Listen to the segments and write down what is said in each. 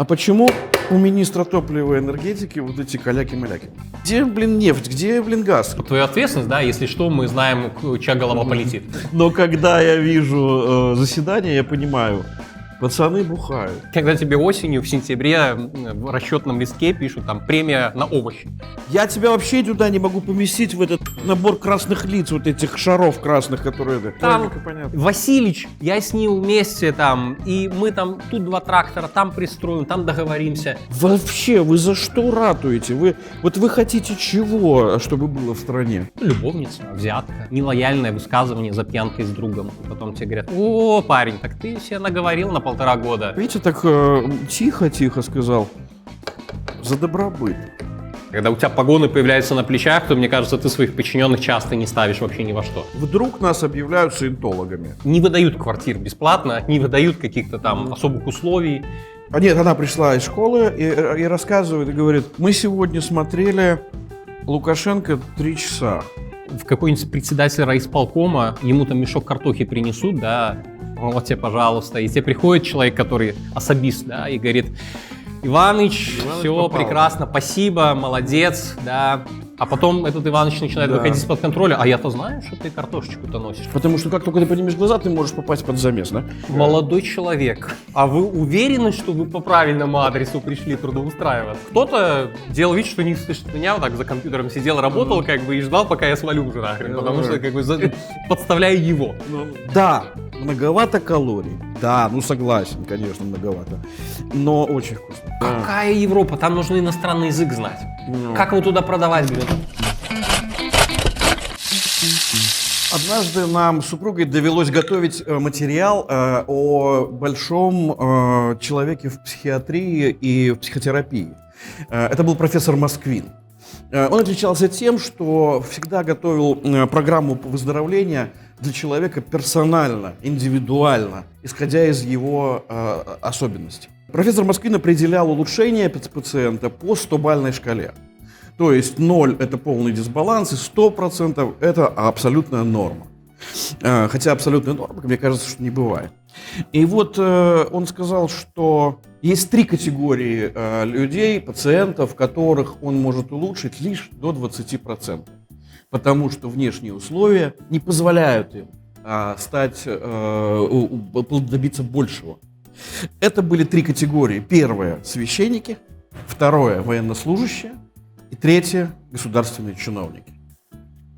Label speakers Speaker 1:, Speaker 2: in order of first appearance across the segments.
Speaker 1: А почему у министра топлива и энергетики вот эти каляки-маляки? Где, блин, нефть? Где, блин, газ?
Speaker 2: Твоя ответственность, да, если что, мы знаем, чья голова полетит.
Speaker 1: Но когда я вижу заседание, я понимаю, пацаны бухают.
Speaker 2: Когда тебе осенью, в сентябре в расчетном листке пишут там премия на овощи.
Speaker 1: Я тебя вообще туда не могу поместить в этот набор красных лиц, вот этих шаров красных, которые...
Speaker 2: Там
Speaker 1: понятно.
Speaker 2: Василич, я с ним вместе там, и мы там тут 2 трактора, там пристроим, там договоримся.
Speaker 1: Вообще, вы за что ратуете? Вы хотите чего, чтобы было в стране?
Speaker 2: Любовница, взятка, нелояльное высказывание за пьянкой с другом. И потом тебе говорят: о, парень, так ты себе наговорил на 1,5 года.
Speaker 1: Видите, так тихо-тихо сказал. За добробыт.
Speaker 2: Когда у тебя погоны появляются на плечах, то, мне кажется, ты своих подчиненных часто не ставишь вообще ни во что.
Speaker 1: Вдруг нас объявляют саентологами.
Speaker 2: Не выдают квартир бесплатно, не выдают каких-то там особых условий.
Speaker 1: А нет, она пришла из школы и рассказывает, и говорит: мы сегодня смотрели Лукашенко 3 часа.
Speaker 2: В какой-нибудь председатель райисполкома, ему там мешок картохи принесут, да, вот тебе, пожалуйста. И тебе приходит человек, который особист, да, и говорит: Иваныч, все
Speaker 1: попал.
Speaker 2: прекрасно, спасибо, молодец, да. А потом этот Иваныч начинает выходить из-под контроля. А я-то знаю, что ты картошечку-то носишь.
Speaker 1: Потому что как только ты поднимешь глаза, ты можешь попасть под замес, да?
Speaker 2: Молодой человек, а вы уверены, что вы по правильному адресу пришли трудоустраиваться? Кто-то делал вид, что не слышит меня, вот так за компьютером сидел, работал как бы и ждал, пока я свалю уже нахрен, потому что как бы подставляю его.
Speaker 1: Да, многовато калорий. Да, ну согласен, конечно, многовато. Но очень вкусно.
Speaker 2: Какая Европа? Там нужно иностранный язык знать. Как его туда продавать будем?
Speaker 1: Однажды нам с супругой довелось готовить материал о большом человеке в психиатрии и в психотерапии. Это был профессор Москвин. Он отличался тем, что всегда готовил программу выздоровления для человека персонально, индивидуально, исходя из его особенностей. Профессор Москвин определял улучшение пациента по 100-бальной шкале. То есть 0 – это полный дисбаланс, и 100% – это абсолютная норма. Хотя абсолютной нормы, мне кажется, что не бывает. И вот он сказал, что есть 3 категории людей, пациентов, которых он может улучшить лишь до 20%. Потому что внешние условия не позволяют им добиться большего. Это были 3 категории. Первое – священники, второе – военнослужащие, и третье – государственные чиновники.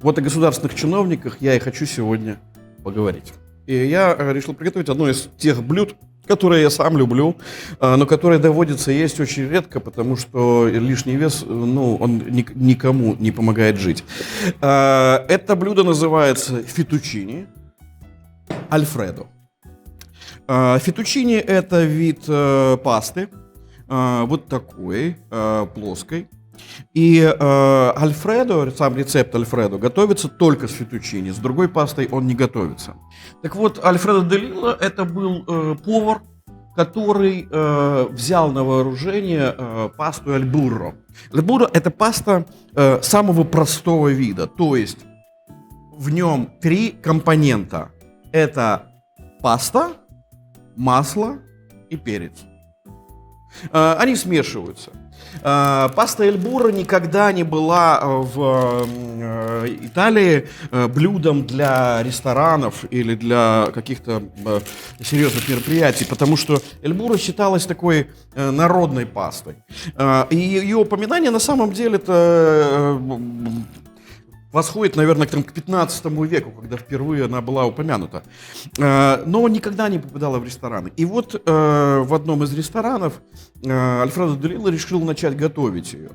Speaker 1: Вот о государственных чиновниках я и хочу сегодня поговорить. И я решил приготовить одно из тех блюд, которые я сам люблю, но которые доводится есть очень редко, потому что лишний вес, он никому не помогает жить. Это блюдо называется фетучини альфредо. Фетучини – это вид пасты, вот такой, плоской. И альфредо, сам рецепт альфредо, готовится только с фетучини, с другой пастой он не готовится. Так вот, Альфредо де Лилла – это был повар, который взял на вооружение пасту аль бурро. Аль бурро – это паста самого простого вида, то есть в нем 3 компонента. Это паста, масло и перец. Они смешиваются. Паста аль бурро никогда не была в Италии блюдом для ресторанов или для каких-то серьезных мероприятий, потому что аль бурро считалась такой народной пастой. И ее упоминание на самом деле это восходит, наверное, к 15 веку, когда впервые она была упомянута. Но никогда не попадала в рестораны. И вот в одном из ресторанов Альфредо де Лилла решил начать готовить ее.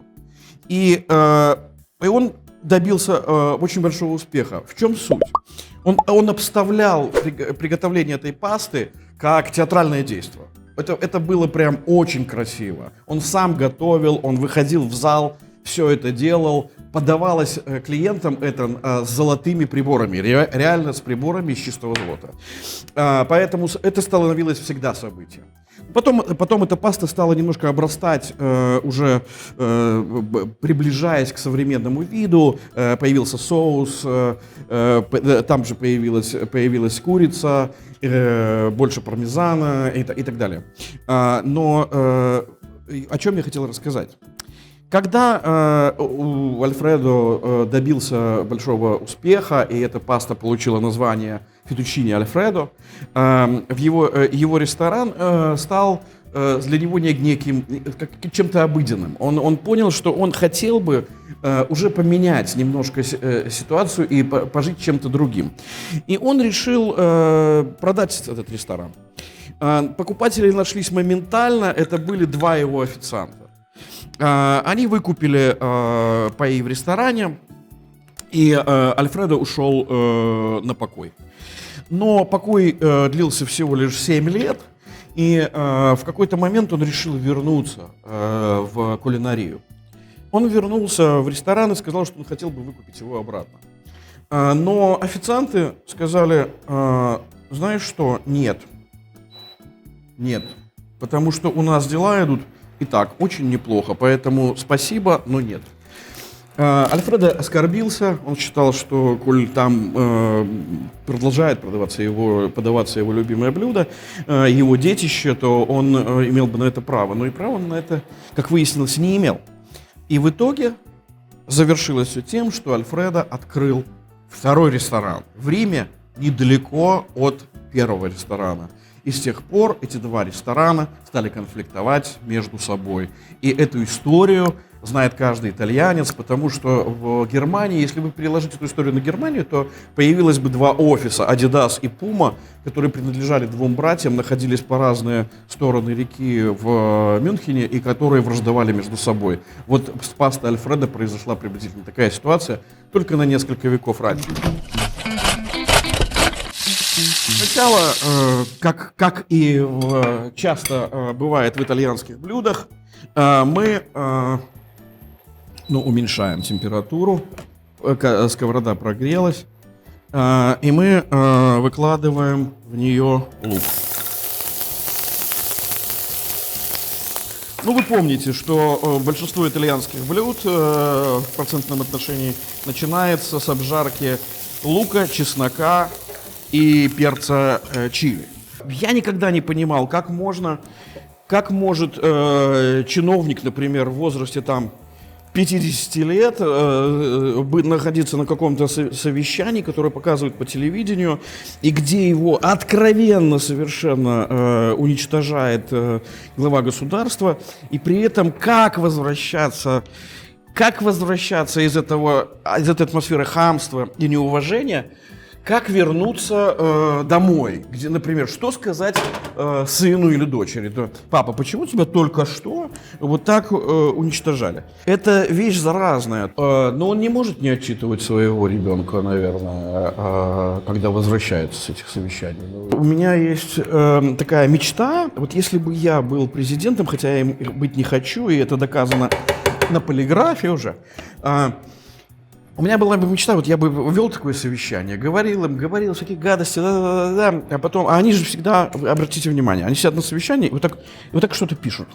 Speaker 1: И он добился очень большого успеха. В чем суть? Он обставлял приготовление этой пасты как театральное действие. Это было прям очень красиво. Он сам готовил, он выходил в зал, все это делал. Подавалось клиентам это с золотыми приборами, реально с приборами из чистого золота. Поэтому это становилось всегда событием. Потом эта паста стала немножко обрастать, уже приближаясь к современному виду. Появился соус, там же появилась курица, больше пармезана и так далее. Но о чем я хотел рассказать. Когда у Альфредо добился большого успеха, и эта паста получила название фетучини Альфредо, его ресторан стал для него неким чем-то обыденным. Он понял, что он хотел бы уже поменять немножко ситуацию и пожить чем-то другим. И он решил продать этот ресторан. Покупатели нашлись моментально, это были 2 его официанта. Они выкупили паи в ресторане, и Альфредо ушел на покой. Но покой длился всего лишь 7 лет, и в какой-то момент он решил вернуться в кулинарию. Он вернулся в ресторан и сказал, что он хотел бы выкупить его обратно. Но официанты сказали, знаешь что, нет, потому что у нас дела идут и так очень неплохо, поэтому спасибо, но нет. Альфредо оскорбился, он считал, что коль там продолжает подаваться его любимое блюдо, его детище, то он имел бы на это право. Но и права он на это, как выяснилось, не имел. И в итоге завершилось все тем, что Альфредо открыл 2-й ресторан в Риме, недалеко от 1-го ресторана. И с тех пор эти 2 ресторана стали конфликтовать между собой. И эту историю знает каждый итальянец, потому что в Германии, если вы переложите эту историю на Германию, то появилось бы 2 офиса, Adidas и Puma, которые принадлежали 2 братьям, находились по разные стороны реки в Мюнхене и которые враждовали между собой. Вот с пастой Альфредо произошла приблизительно такая ситуация, только на несколько веков раньше. Сначала, как и часто бывает в итальянских блюдах, мы уменьшаем температуру, сковорода прогрелась, и мы выкладываем в нее лук. Ну, вы помните, что большинство итальянских блюд в процентном отношении начинается с обжарки лука, чеснока и перца чили. Я никогда не понимал, как может чиновник, например, в возрасте там 50 лет находиться на каком-то совещании, которое показывают по телевидению, и где его откровенно совершенно уничтожает глава государства, и при этом как возвращаться из этой атмосферы хамства и неуважения, как вернуться домой, где, например, что сказать сыну или дочери? Папа, почему тебя только что вот так уничтожали? Это вещь заразная, но он не может не отчитывать своего ребенка, наверное, когда возвращается с этих совещаний. У меня есть такая мечта, вот если бы я был президентом, хотя я им быть не хочу, и это доказано на полиграфе уже, у меня была бы мечта, вот я бы вел такое совещание, говорил всякие гадости, а потом, а они же всегда, обратите внимание, они сидят на совещании и вот так что-то пишут.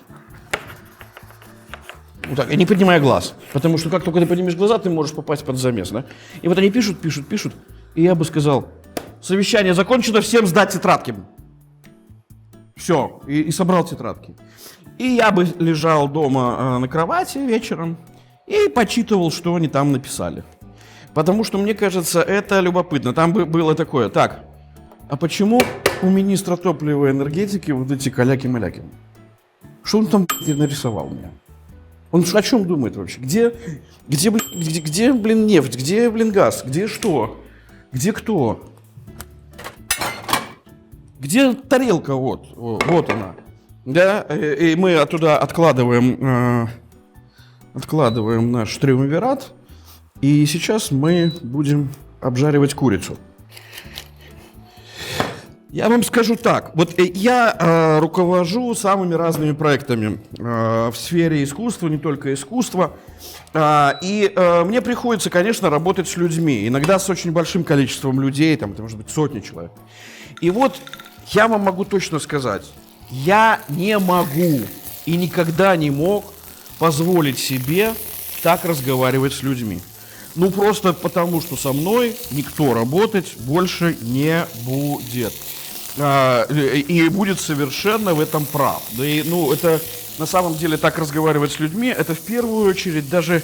Speaker 1: Вот так, и не поднимая глаз, потому что как только ты поднимешь глаза, ты можешь попасть под замес, да? И вот они пишут, и я бы сказал, совещание закончено, всем сдать тетрадки. Все, и собрал тетрадки. И я бы лежал дома на кровати вечером, и почитывал, что они там написали. Потому что, мне кажется, это любопытно. Там было такое, так, а почему у министра топлива и энергетики вот эти каляки-маляки? Что он там нарисовал мне? Он о чем думает вообще? Где, блин, нефть? Где, блин, газ? Где что? Где кто? Где тарелка? Вот она. Да? И мы оттуда откладываем наш триумвират, и сейчас мы будем обжаривать курицу. Я вам скажу так, вот я руковожу самыми разными проектами в сфере искусства, не только искусства, и мне приходится, конечно, работать с людьми, иногда с очень большим количеством людей, там, это может быть сотни человек. И вот я вам могу точно сказать, я не могу и никогда не мог позволить себе так разговаривать с людьми. Ну, просто потому, что со мной никто работать больше не будет. И будет совершенно в этом прав. Да и, это на самом деле так разговаривать с людьми, это в первую очередь даже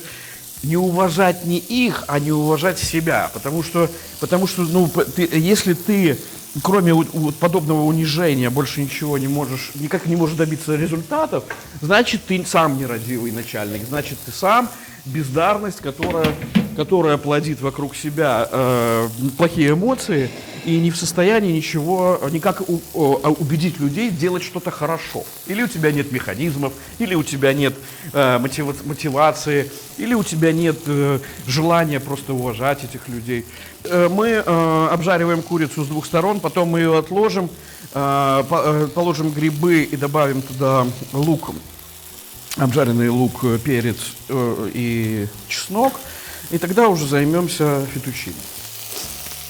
Speaker 1: не уважать не их, а не уважать себя. Потому что ну, если ты, кроме подобного унижения, больше ничего не можешь, никак не можешь добиться результатов, значит, ты сам нерадивый начальник, значит, ты сам бездарность, которая плодит вокруг себя плохие эмоции и не в состоянии никак убедить людей делать что-то хорошо. Или у тебя нет механизмов, или у тебя нет мотивации, или у тебя нет желания просто уважать этих людей. Мы обжариваем курицу с двух сторон, потом мы ее отложим, положим грибы и добавим туда лук, обжаренный лук, перец и чеснок, и тогда уже займемся фетучини.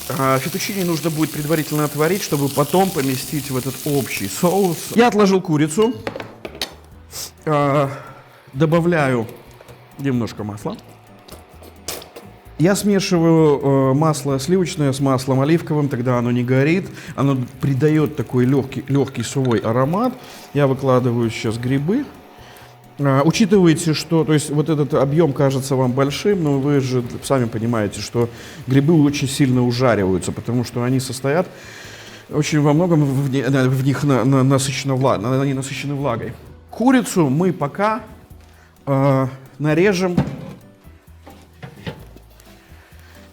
Speaker 1: Фетучини нужно будет предварительно отварить, чтобы потом поместить в этот общий соус. Я отложил курицу, добавляю немножко масла. Я смешиваю масло сливочное с маслом оливковым, тогда оно не горит, оно придает такой легкий сухой аромат. Я выкладываю сейчас грибы. Учитывайте, что, то есть вот этот объем кажется вам большим, но вы же сами понимаете, что грибы очень сильно ужариваются, потому что они состоят очень во многом, в них насыщены влагой. Курицу мы пока нарежем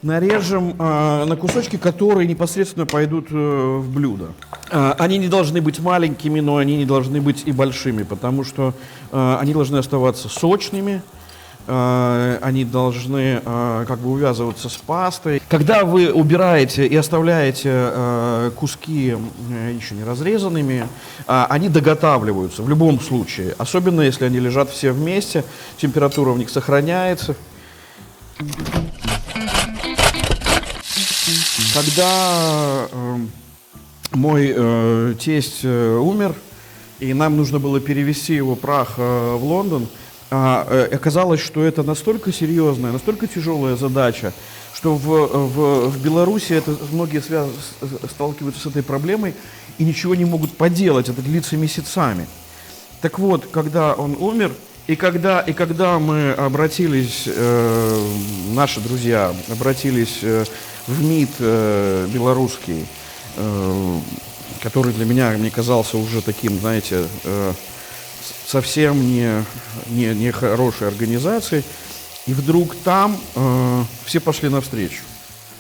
Speaker 1: на кусочки, которые непосредственно пойдут в блюдо. Они не должны быть маленькими, но они не должны быть и большими, потому что они должны оставаться сочными, они должны как бы увязываться с пастой. Когда вы убираете и оставляете куски еще не разрезанными, они доготавливаются в любом случае, особенно если они лежат все вместе, температура в них сохраняется. Когда мой тесть умер, и нам нужно было перевезти его прах в Лондон, оказалось, что это настолько серьезная, настолько тяжелая задача, что в Беларуси многие сталкиваются с этой проблемой и ничего не могут поделать, это длится месяцами. Так вот, когда он умер, и когда мы обратились, наши друзья обратились в МИД белорусский, который для меня, мне казался уже таким, знаете, совсем не хорошей организацией, и вдруг там все пошли навстречу.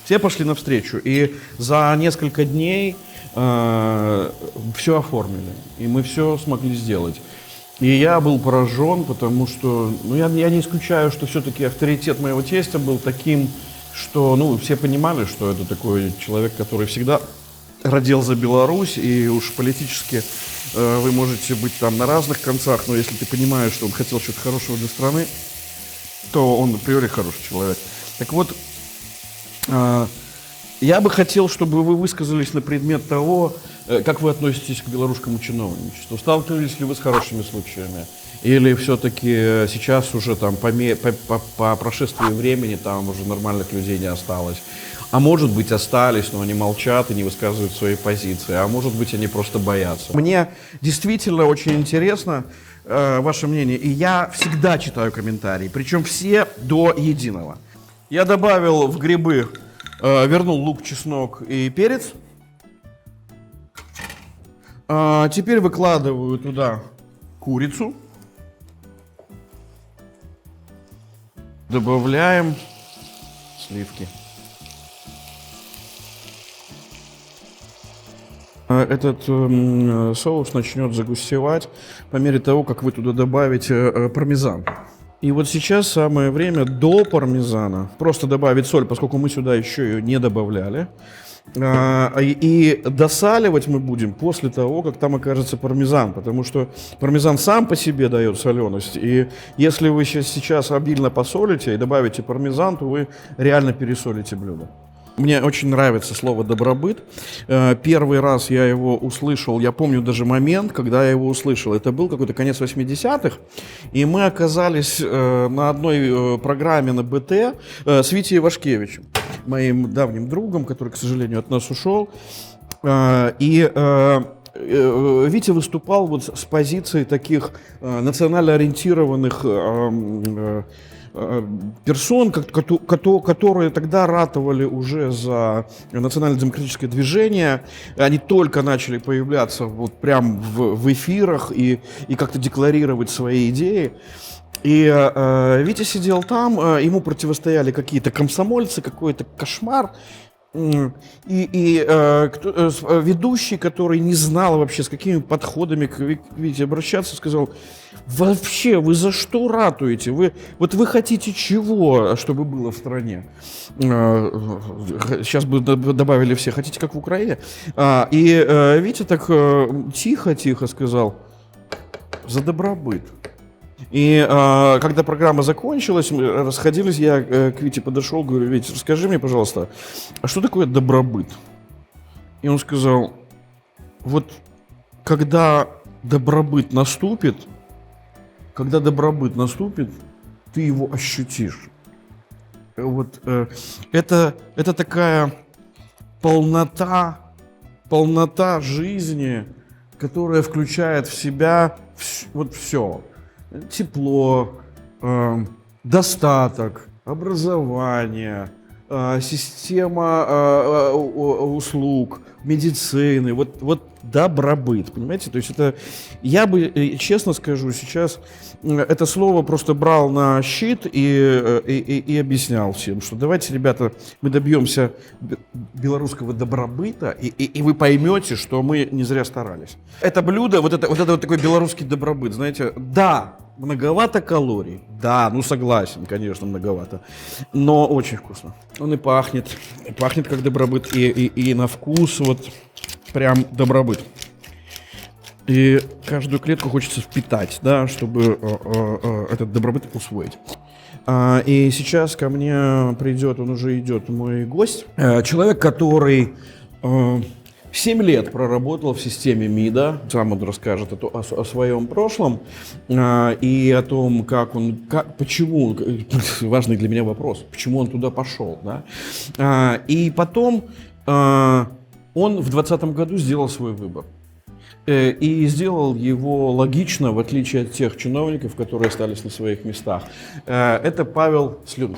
Speaker 1: Все пошли навстречу, и за несколько дней все оформили, и мы все смогли сделать. И я был поражен, потому что, я не исключаю, что все-таки авторитет моего тестя был таким, что, все понимали, что это такой человек, который всегда родил за Беларусь, и уж политически вы можете быть там на разных концах, но если ты понимаешь, что он хотел чего-то хорошего для страны, то он априори хороший человек. Так вот, я бы хотел, чтобы вы высказались на предмет того, как вы относитесь к белорусскому чиновничеству. Сталкивались ли вы с хорошими случаями? Или все-таки сейчас уже там по прошествии времени там уже нормальных людей не осталось? А может быть остались, но они молчат и не высказывают свои позиции. А может быть они просто боятся. Мне действительно очень интересно ваше мнение. И я всегда читаю комментарии, причем все до единого. Я добавил в грибы, вернул лук, чеснок и перец. Теперь выкладываю туда курицу. Добавляем сливки. Этот соус начнет загустевать по мере того, как вы туда добавите пармезан. И вот сейчас самое время до пармезана просто добавить соль, поскольку мы сюда еще ее не добавляли. И досаливать мы будем после того, как там окажется пармезан, потому что пармезан сам по себе дает соленость, и если вы сейчас обильно посолите и добавите пармезан, то вы реально пересолите блюдо. Мне очень нравится слово «добробыт». Первый раз я его услышал, я помню даже момент, когда я его услышал. Это был какой-то конец 80-х, и мы оказались на одной программе на БТ с Витей Ивашкевичем, моим давним другом, который, к сожалению, от нас ушел. И Витя выступал вот с позиции таких национально ориентированных персон, которые тогда ратовали уже за национально-демократическое движение. Они только начали появляться вот прям в эфирах и как-то декларировать свои идеи. И Витя сидел там, ему противостояли какие-то комсомольцы, какой-то кошмар. Ведущий, который не знал вообще, с какими подходами к Вите обращаться, сказал: вообще, вы за что ратуете? Вы хотите чего, чтобы было в стране? Сейчас бы добавили все: хотите, как в Украине? И Витя так тихо сказал: за добробыт. И когда программа закончилась, мы расходились, я к Вите подошел, говорю: Витя, расскажи мне, пожалуйста, а что такое добробыт? И он сказал: вот когда добробыт наступит, ты его ощутишь. Вот это такая полнота жизни, которая включает в себя вот все. Тепло, достаток, образование, система услуг, медицины, вот добробыт, понимаете? То есть это, я бы, честно скажу, сейчас это слово просто брал на щит и объяснял всем, что давайте, ребята, мы добьемся белорусского добробыта, и вы поймете, что мы не зря старались. Это блюдо, вот это такой белорусский добробыт, знаете, да, многовато калорий, да, ну согласен, конечно, многовато, но очень вкусно. Он и пахнет как добробыт, и на вкус вот прям добробыт. И каждую клетку хочется впитать, да, чтобы этот добробыт усвоить. И сейчас ко мне придет, он уже идет, мой гость, человек, который 7 лет проработал в системе МИДа, сам он расскажет о своем прошлом и о том, почему, важный для меня вопрос, почему он туда пошел, да? И потом он в 2020 году сделал свой выбор. И сделал его логично, в отличие от тех чиновников, которые остались на своих местах. Это Павел Слюнкин.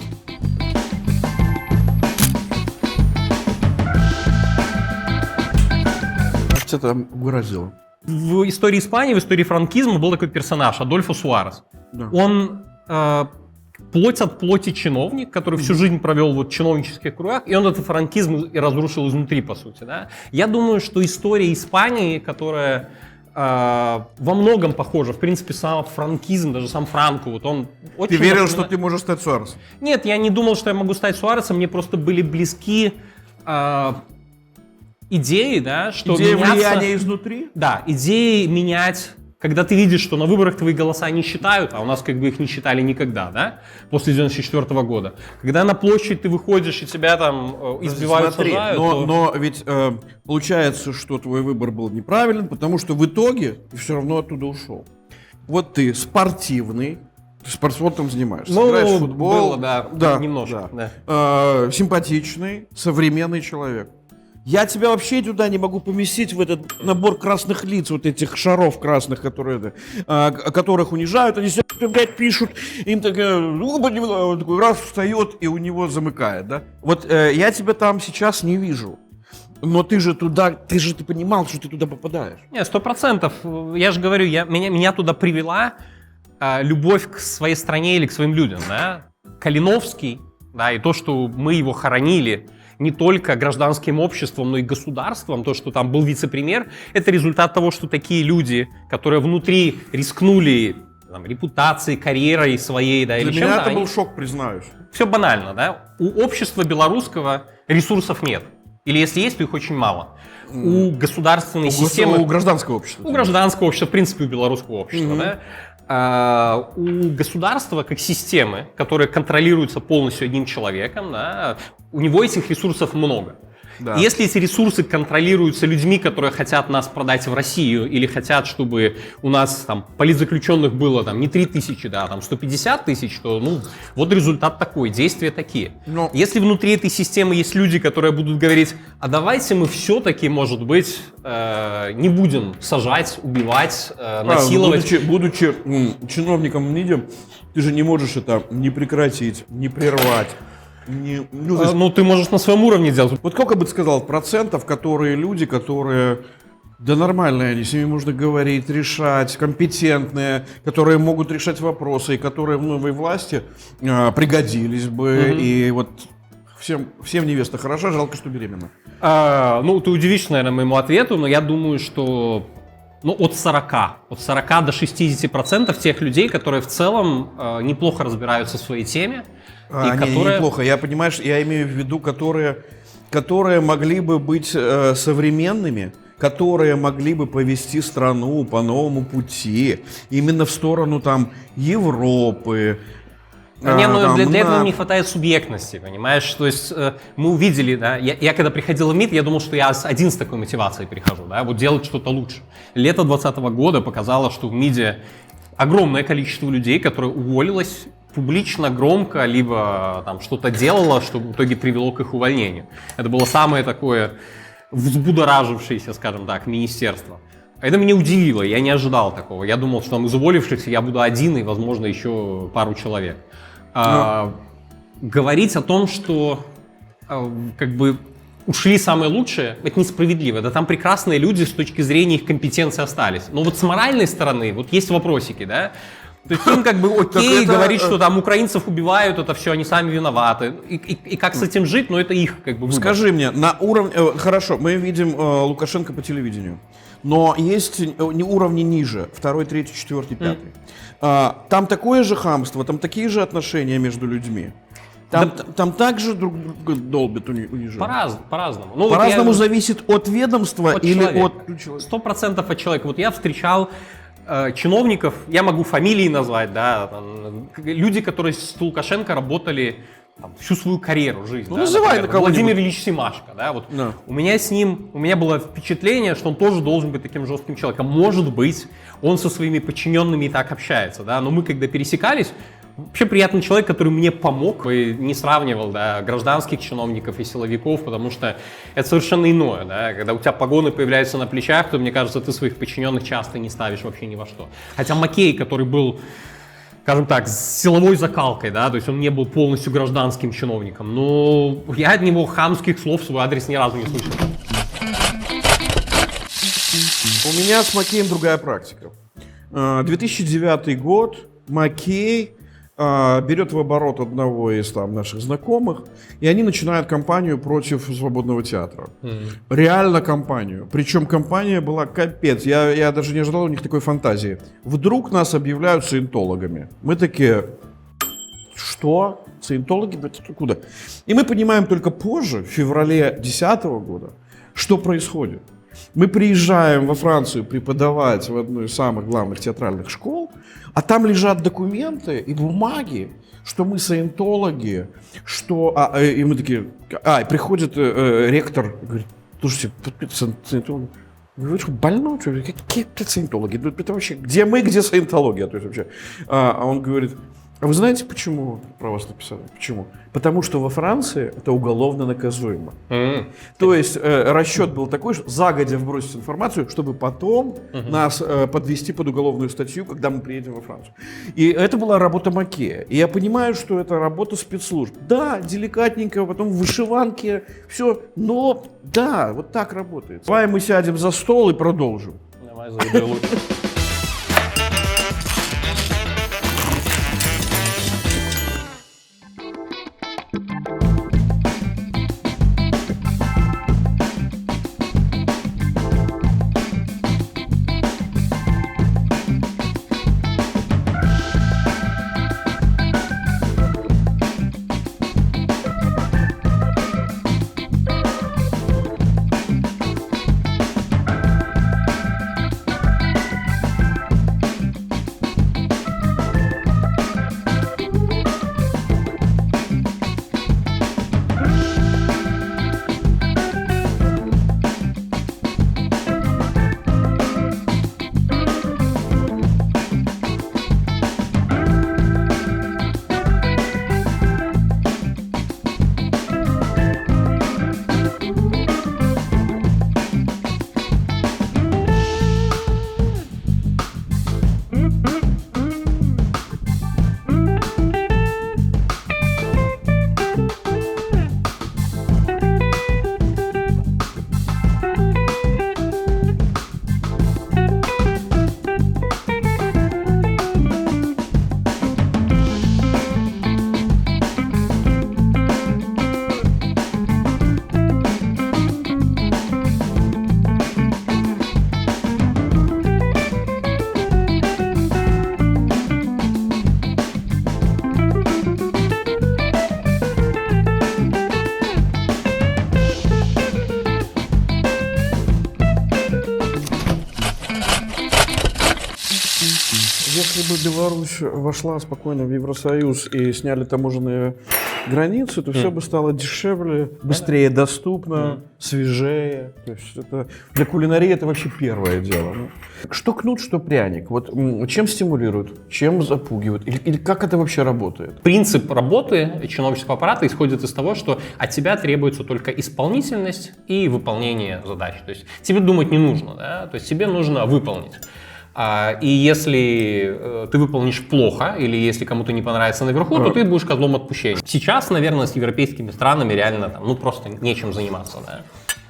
Speaker 1: Что там угрозило?
Speaker 2: В истории Испании, в истории франкизма был такой персонаж Адольфо Суарес. Да. Он плоть от плоти чиновник, который всю жизнь провел в чиновнических кругах, и он этот франкизм и разрушил изнутри, по сути. Да? Я думаю, что история Испании, которая во многом похожа, в принципе, сам франкизм, даже сам Франко, вот он очень...
Speaker 1: Ты верил, что ты можешь стать Суаресом?
Speaker 2: Нет, я не думал, что я могу стать Суаресом, мне просто были близки идеи, да, что
Speaker 1: идеи влияния изнутри?
Speaker 2: Да, идеи менять... Когда ты видишь, что на выборах твои голоса не считают, а у нас как бы их не считали никогда, да, после 1994 года. Когда на площадь ты выходишь и тебя там избивают, сажают,
Speaker 1: но ведь получается, что твой выбор был неправильным, потому что в итоге ты все равно оттуда ушел. Вот ты спортивный, ты спортом занимаешься, играешь в футбол.
Speaker 2: Было, да, немножко.
Speaker 1: Да. Да. Симпатичный, современный человек. Я тебя вообще туда не могу поместить, в этот набор красных лиц, вот этих шаров красных, которых унижают, они все, блядь, пишут, им такой раз встает и у него замыкает, да? Вот я тебя там сейчас не вижу. Но ты же понимал, что ты туда попадаешь.
Speaker 2: Нет, 100%. Я же говорю, меня туда привела любовь к своей стране или к своим людям, да? Калиновский, да, и то, что мы его хоронили, не только гражданским обществом, но и государством, то, что там был вице-премьер, это результат того, что такие люди, которые внутри рискнули там, репутацией, карьерой своей, да, или чем-то.
Speaker 1: Для меня это был шок, признаюсь.
Speaker 2: Все банально, да. У общества белорусского ресурсов нет. Или если есть, то их очень мало. У государственной системы...
Speaker 1: У гражданского общества.
Speaker 2: У гражданского общества, в принципе, у белорусского общества, да. У государства как системы, которая контролируется полностью одним человеком, да, у него этих ресурсов много.
Speaker 1: Да.
Speaker 2: Если эти ресурсы контролируются людьми, которые хотят нас продать в Россию, или хотят, чтобы у нас там политзаключенных было там не 3000, да, там 150 тысяч, то ну вот результат такой, действия такие.
Speaker 1: Но-
Speaker 2: Если внутри этой системы есть люди, которые будут говорить, а давайте мы все-таки, может быть, не будем сажать, убивать, насиловать.
Speaker 1: Будучи чиновником МИДе, ты же не можешь это не прекратить, не прервать. То есть,
Speaker 2: Ну, ты можешь на своем уровне делать.
Speaker 1: вот сколько бы ты сказал процентов, которые, да нормальные они, с ними можно говорить, решать, компетентные, которые могут решать вопросы, и которые в новой власти пригодились бы, и вот всем невеста хороша, жалко, что беременна.
Speaker 2: Ну, ты удивишься, наверное, моему ответу, но я думаю, что от 40 до 60% тех людей, которые в целом неплохо разбираются в своей теме.
Speaker 1: Неплохо. Я, понимаешь, я имею в виду, которые могли бы быть современными, которые могли бы повести страну по новому пути, именно в сторону там Европы.
Speaker 2: Для этого не хватает субъектности, понимаешь? То есть мы увидели, да, я когда приходил в МИД, я думал, что я один с такой мотивацией прихожу, да, вот делать что-то лучше. Лето 2020 года показало, что в МИДе огромное количество людей, которые уволилось публично, громко, либо там что-то делало, что в итоге привело к их увольнению. Это было самое такое взбудоражившееся, скажем так, министерство. Это меня удивило, я не ожидал такого. Я думал, что там из уволившихся я буду один и, возможно, еще пару человек. Говорить о том, что как бы ушли самые лучшие, это несправедливо. Да там прекрасные люди с точки зрения их компетенции остались. Но вот с моральной стороны вот есть вопросики, да? То есть им как бы окей говорить, что там украинцев убивают, это все, они сами виноваты. И как с этим жить, но это их как бы выбор.
Speaker 1: Скажи мне, на уровне... Хорошо, мы видим Лукашенко по телевидению, но есть уровни ниже, 2, 3, 4, 5. Там такое же хамство, там такие же отношения между людьми. Там также друг друга долбят, унижают.
Speaker 2: По-разному.
Speaker 1: По-разному зависит от ведомства или от человека.
Speaker 2: 100% от человека. Вот я встречал чиновников, я могу фамилии назвать, да, там, люди, которые с Лукашенко работали там, всю свою карьеру, жизнь.
Speaker 1: Ну,
Speaker 2: да,
Speaker 1: называй
Speaker 2: например,
Speaker 1: кого-нибудь.
Speaker 2: Владимир Ильич Семашко, да, вот.
Speaker 1: Да.
Speaker 2: У меня было впечатление, что он тоже должен быть таким жестким человеком. Может быть, он со своими подчиненными и так общается, да, но мы когда пересекались, вообще приятный человек, который мне помог, и не сравнивал, да, гражданских чиновников и силовиков, потому что это совершенно иное, да, когда у тебя погоны появляются на плечах, то, мне кажется, ты своих подчиненных часто не ставишь вообще ни во что. Хотя Маккей, который был, скажем так, с силовой закалкой, да, то есть он не был полностью гражданским чиновником, но я от него хамских слов в свой адрес ни разу не слышал.
Speaker 1: У меня с Маккеем другая практика. 2009 год, Маккей берет в оборот одного из там наших знакомых, и они начинают кампанию против свободного театра. Реально кампанию. Причем кампания была капец. Я даже не ожидал у них такой фантазии. Вдруг нас объявляют саентологами. Мы такие, что? Саентологи? Куда? И мы понимаем только позже, в феврале 2010 года, что происходит. Мы приезжаем во Францию преподавать в одну из самых главных театральных школ, а там лежат документы и бумаги, что мы саентологи, что... и мы такие... И приходит ректор, говорит, слушайте, саентологи. Вы что, больной? Какие саентологи? Это вообще, где мы, где саентология? То есть вообще. А он говорит, а вы знаете, почему про вас написали? Почему? Потому что во Франции это уголовно наказуемо. То есть расчет был такой, что загодя вбросить информацию, чтобы потом нас подвести под уголовную статью, когда мы приедем во Францию. И это была работа Маккея. И я понимаю, что это работа спецслужб. Да, деликатненько, потом в вышиванке, все. Но да, вот так работает. Давай мы сядем за стол и продолжим.
Speaker 2: Давай, заебай лучше.
Speaker 1: бы Беларусь вошла спокойно в Евросоюз и сняли таможенные границы, то все бы стало дешевле, быстрее доступно, свежее. То есть это, для кулинарии это вообще первое дело. Что кнут, что пряник. Вот чем стимулируют, чем запугивают? Или как это вообще работает?
Speaker 2: Принцип работы чиновнического аппарата исходит из того, что от тебя требуется только исполнительность и выполнение задач. То есть тебе думать не нужно, да? То есть тебе нужно выполнить. И если ты выполнишь плохо, или если кому-то не понравится наверху, то ты будешь козлом отпущения. Сейчас, наверное, с европейскими странами реально там, просто нечем заниматься. Да?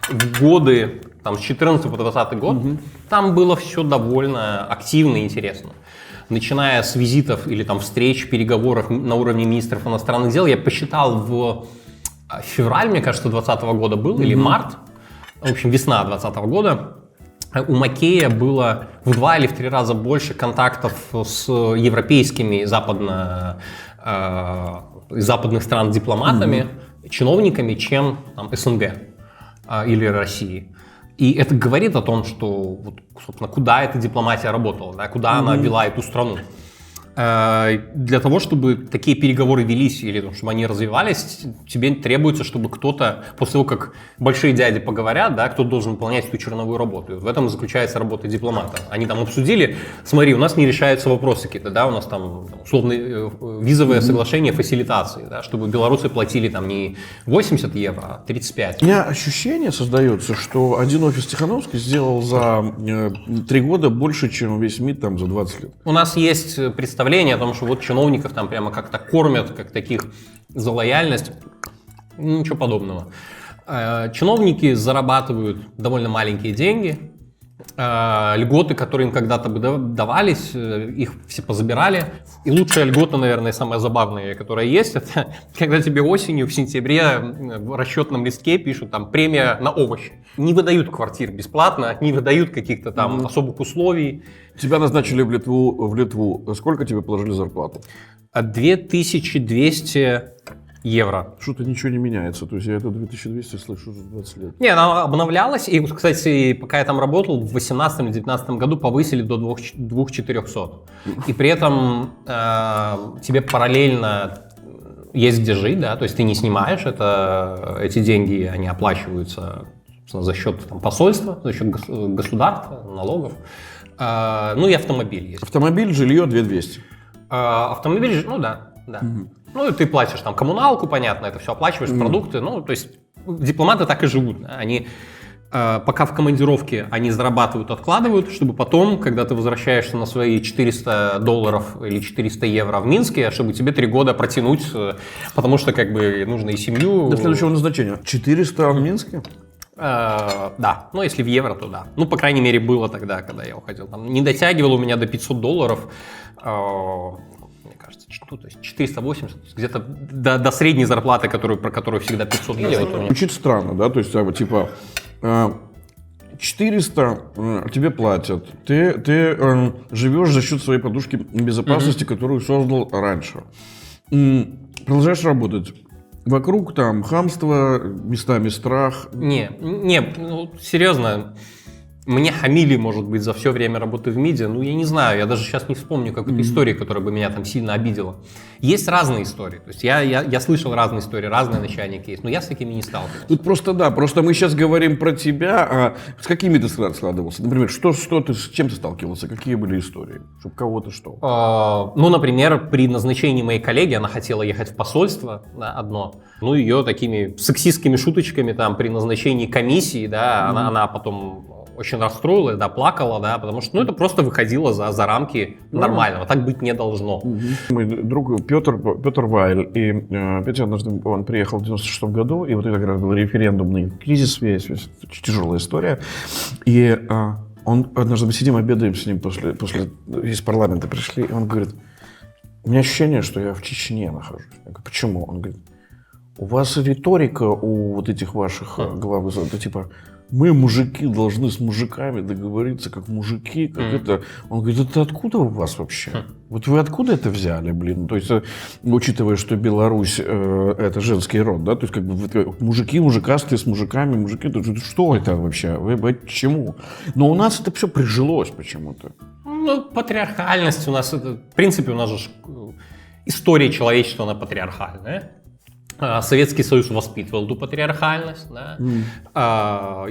Speaker 2: В годы там, с 14 по 20 год там было все довольно активно и интересно. Начиная с визитов или там, встреч, переговоров на уровне министров иностранных дел, я посчитал в февраль, мне кажется, 2020 года был, или март, в общем, весна 2020 года, у Маккея было в 2 или в 3 раза больше контактов с европейскими западных стран дипломатами, чиновниками, чем там, СНГ или России. И это говорит о том, что, вот, собственно, куда эта дипломатия работала, да, куда она вела эту страну. Для того, чтобы такие переговоры велись или чтобы они развивались, тебе требуется, чтобы кто-то, после того, как большие дяди поговорят, да, кто должен выполнять эту черновую работу. И в этом заключается работа дипломата. Они там обсудили, смотри, у нас не решаются вопросы какие-то, да, у нас там условно визовое соглашение фасилитации, да, чтобы белорусы платили там не 80 евро, а 35.
Speaker 1: У меня ощущение создается, что один офис Тихановской сделал за 3 года больше, чем весь МИД там за 20 лет.
Speaker 2: У нас есть представление о том, что вот чиновников там прямо как-то кормят, как таких за лояльность. Ничего подобного. Чиновники зарабатывают довольно маленькие деньги. Льготы, которые им когда-то бы давались, их все позабирали. И лучшая льгота, наверное, самая забавная, которая есть, это когда тебе осенью, в сентябре в расчетном листке пишут там премия на овощи. Не выдают квартир бесплатно, не выдают каких-то там особых условий.
Speaker 1: Тебя назначили в Литву. Сколько тебе положили зарплату?
Speaker 2: 2200 евро.
Speaker 1: Что-то ничего не меняется. То есть я это 2200 слышу уже 20 лет.
Speaker 2: Не, она обновлялась. И, кстати, пока я там работал, в 2018 или 2019 году повысили до 2400. И при этом тебе параллельно есть где жить, да, то есть ты не снимаешь, эти деньги, они оплачиваются за счет там, посольства, за счет государства, налогов. Ну и автомобиль есть.
Speaker 1: Автомобиль, жилье 2200.
Speaker 2: Автомобиль, ну да. Ну и ты платишь там коммуналку, понятно, это все оплачиваешь, продукты. Ну, то есть дипломаты так и живут. Да? Они пока в командировке, они зарабатывают, откладывают, чтобы потом, когда ты возвращаешься на свои $400 или 400 евро в Минске, чтобы тебе 3 года протянуть, потому что как бы нужно и семью...
Speaker 1: До следующего назначения. 400 в Минске?
Speaker 2: Да, ну если в евро, то да. Ну, по крайней мере, было тогда, когда я уходил. Там не дотягивал у меня до $500, мне кажется, то есть 480, где-то до средней зарплаты, про которую всегда 500 говорят.
Speaker 1: Звучит странно, да, то есть типа 400 тебе платят, ты живешь за счет своей подушки безопасности, которую создал раньше. Продолжаешь работать. Вокруг там хамство, местами страх.
Speaker 2: Не, ну, серьезно. Мне хамили, может быть, за все время работы в МИДе. Ну, я не знаю, я даже сейчас не вспомню какой-то истории, которая бы меня там сильно обидела. Есть разные истории. То есть я слышал разные истории, разные начальники есть, но я с такими не сталкивался.
Speaker 1: Тут просто мы сейчас говорим про тебя, а с какими ты складывался? Например, с чем ты сталкивался? Какие были истории? Чтобы кого-то что?
Speaker 2: Ну, например, при назначении моей коллеги, она хотела ехать в посольство, да, одно. Ну, ее такими сексистскими шуточками там при назначении комиссии, да, она потом... очень расстроилась, да, плакала, да, потому что, ну, это просто выходило за рамки нормального, так быть не должно.
Speaker 1: Мой друг Петр Вайль, и Петя однажды, он приехал в 96 году, и вот это как раз был референдумный кризис, весь тяжелая история, и он, однажды мы сидим, обедаем с ним после из парламента пришли, и он говорит, у меня ощущение, что я в Чечне нахожусь. Я говорю, почему? Он говорит, у вас риторика у вот этих ваших глав, это типа, мы, мужики, должны с мужиками договориться, как мужики, как это. Он говорит, это откуда у вас вообще? Вот вы откуда это взяли, блин? То есть, учитывая, что Беларусь это женский род, да, то есть, как бы мужики, мужикастые с мужиками, мужики, что это вообще? Вы к чему? Но у нас это все прижилось почему-то.
Speaker 2: Ну, патриархальность у нас, это, в принципе, у нас же история человечества, она патриархальная. Советский Союз воспитывал эту патриархальность, да?